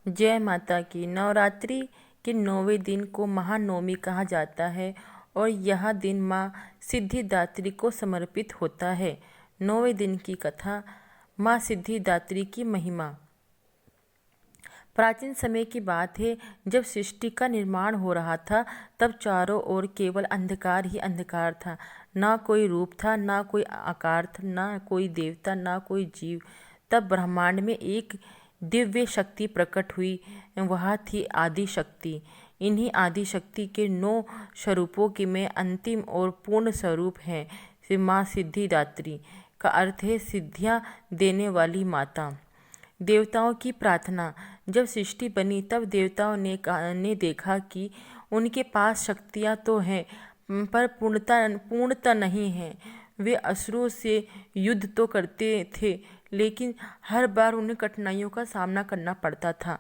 जय माता की। नवरात्रि के 9वें दिन को महानवमी कहा जाता है और यह दिन माँ सिद्धिदात्री को समर्पित होता है। 9वें दिन की कथा। माँ सिद्धिदात्री की महिमा। प्राचीन समय की बात है, जब सृष्टि का निर्माण हो रहा था, तब चारों ओर केवल अंधकार ही अंधकार था। ना कोई रूप था, ना कोई आकार था, ना कोई देवता, ना कोई जीव। तब ब्रह्मांड में एक दिव्य शक्ति प्रकट हुई। वह थी आदि शक्ति। इन्हीं आदि शक्ति के 9 स्वरूपों की में अंतिम और पूर्ण स्वरूप है माँ सिद्धिदात्री। का अर्थ है सिद्धियाँ देने वाली माता। देवताओं की प्रार्थना। जब सृष्टि बनी तब देवताओं ने देखा कि उनके पास शक्तियाँ तो हैं, पर पूर्णता नहीं है। वे असुरों से युद्ध तो करते थे, लेकिन हर बार उन्हें कठिनाइयों का सामना करना पड़ता था।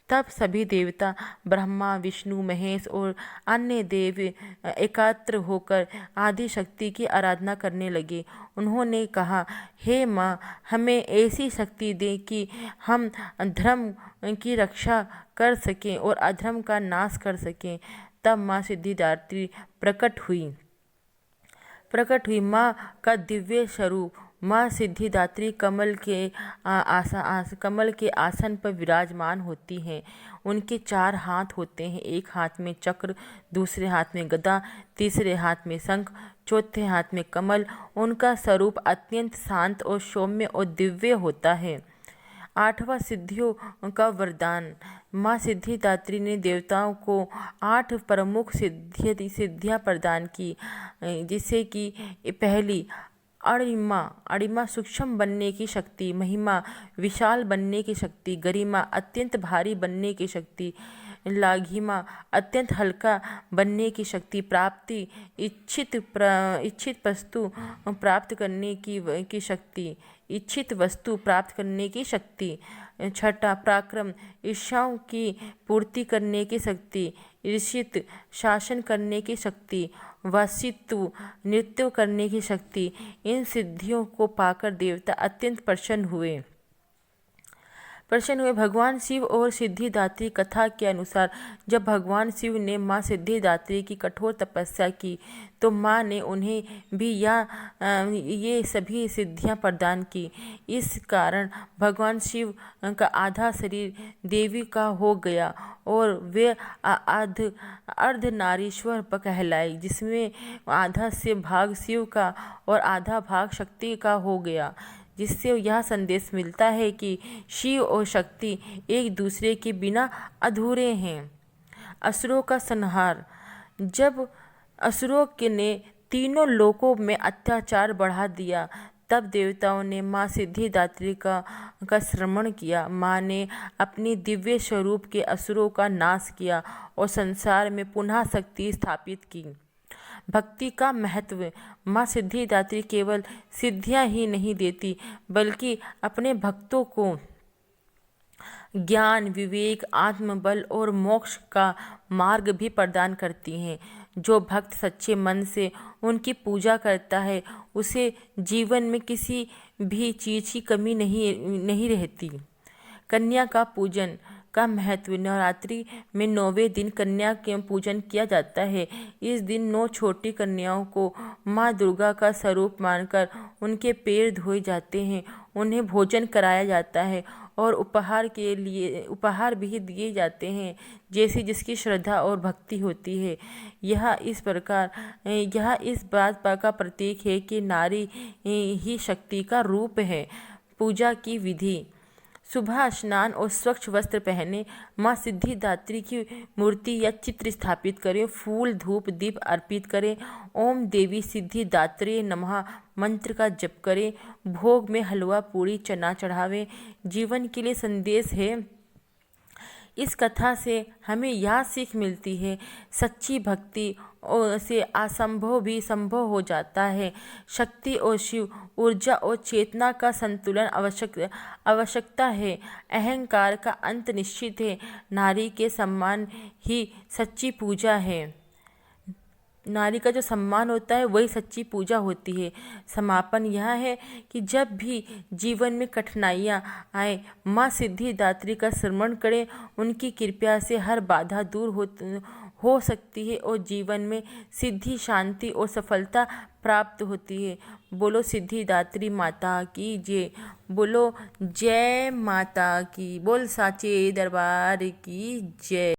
तब सभी देवता ब्रह्मा, विष्णु, महेश और अन्य देव एकत्र होकर आदि शक्ति की आराधना करने लगे। उन्होंने कहा, हे माँ, हमें ऐसी शक्ति दे कि हम धर्म की रक्षा कर सकें और अधर्म का नाश कर सकें। तब माँ सिद्धिदात्री प्रकट हुई। माँ का दिव्य स्वरूप। माँ सिद्धिदात्री कमल के आसन पर विराजमान होती हैं। उनके 4 हाथ होते हैं। एक हाथ में चक्र, दूसरे हाथ में गदा, तीसरे हाथ में शंख, चौथे हाथ में कमल। उनका स्वरूप अत्यंत शांत और सौम्य और दिव्य होता है। 8वां सिद्धियों का वरदान। माँ सिद्धिदात्री ने देवताओं को 8 प्रमुख सिद्धियाँ प्रदान की, जिससे कि पहली अणिमा सूक्ष्म बनने की शक्ति, महिमा विशाल बनने की शक्ति, गरिमा अत्यंत भारी बनने की शक्ति, लाघिमा अत्यंत हल्का बनने की शक्ति, प्राप्ति इच्छित वस्तु प्राप्त करने की शक्ति, इच्छित वस्तु प्राप्त करने की शक्ति। 6 पराक्रम, इच्छाओं की पूर्ति करने की शक्ति, ईर्षित शासन करने की शक्ति, वशित्व नृत्य करने की शक्ति। इन सिद्धियों को पाकर देवता अत्यंत प्रसन्न हुए। भगवान शिव और सिद्धिदात्री कथा के अनुसार, जब भगवान शिव ने माँ सिद्धिदात्री की कठोर तपस्या की, तो माँ ने उन्हें भी ये सभी सिद्धियाँ प्रदान की। इस कारण भगवान शिव का आधा शरीर देवी का हो गया और वे अर्धनारीश्वर कहलाए, जिसमें आधा से भाग शिव का और आधा भाग शक्ति का हो गया। जिससे यह संदेश मिलता है कि शिव और शक्ति एक दूसरे के बिना अधूरे हैं। असुरों का संहार। जब असुरों ने तीनों लोकों में अत्याचार बढ़ा दिया, तब देवताओं ने माँ सिद्धिदात्री का श्रवण किया। माँ ने अपनी दिव्य स्वरूप के असुरों का नाश किया और संसार में पुनः शक्ति स्थापित की। भक्ति का महत्व। माँ सिद्धिदात्री केवल सिद्धियाँ ही नहीं देती, बल्कि अपने भक्तों को ज्ञान, विवेक, आत्मबल और मोक्ष का मार्ग भी प्रदान करती हैं। जो भक्त सच्चे मन से उनकी पूजा करता है, उसे जीवन में किसी भी चीज़ की कमी नहीं रहती। कन्या का पूजन का महत्व। नवरात्रि में 9वें दिन कन्या के पूजन किया जाता है। इस दिन 9 छोटी कन्याओं को माँ दुर्गा का स्वरूप मानकर उनके पैर धोए जाते हैं, उन्हें भोजन कराया जाता है और उपहार भी दिए जाते हैं, जैसे जिसकी श्रद्धा और भक्ति होती है। यह इस बात का प्रतीक है कि नारी ही शक्ति का रूप है। पूजा की विधि। सुबह स्नान और स्वच्छ वस्त्र पहने, माँ सिद्धिदात्री की मूर्ति या चित्र स्थापित करें, फूल, धूप, दीप अर्पित करें, ओम देवी सिद्धिदात्री नमः मंत्र का जप करें, भोग में हलवा, पूरी, चना चढ़ावें। जीवन के लिए संदेश है। इस कथा से हमें यह सीख मिलती है, सच्ची भक्ति से असंभव भी संभव हो जाता है। शक्ति और शिव, ऊर्जा और चेतना का संतुलन आवश्यकता है। अहंकार का अंत निश्चित है। नारी के सम्मान ही सच्ची पूजा है। नारी का जो सम्मान होता है वही सच्ची पूजा होती है। समापन यह है कि जब भी जीवन में कठिनाइयाँ आए, माँ सिद्धिदात्री का स्मरण करें। उनकी कृपा से हर बाधा दूर हो सकती है और जीवन में सिद्धि, शांति और सफलता प्राप्त होती है। बोलो सिद्धिदात्री माता की जय। बोलो जय माता की। बोल साचे दरबार की जय।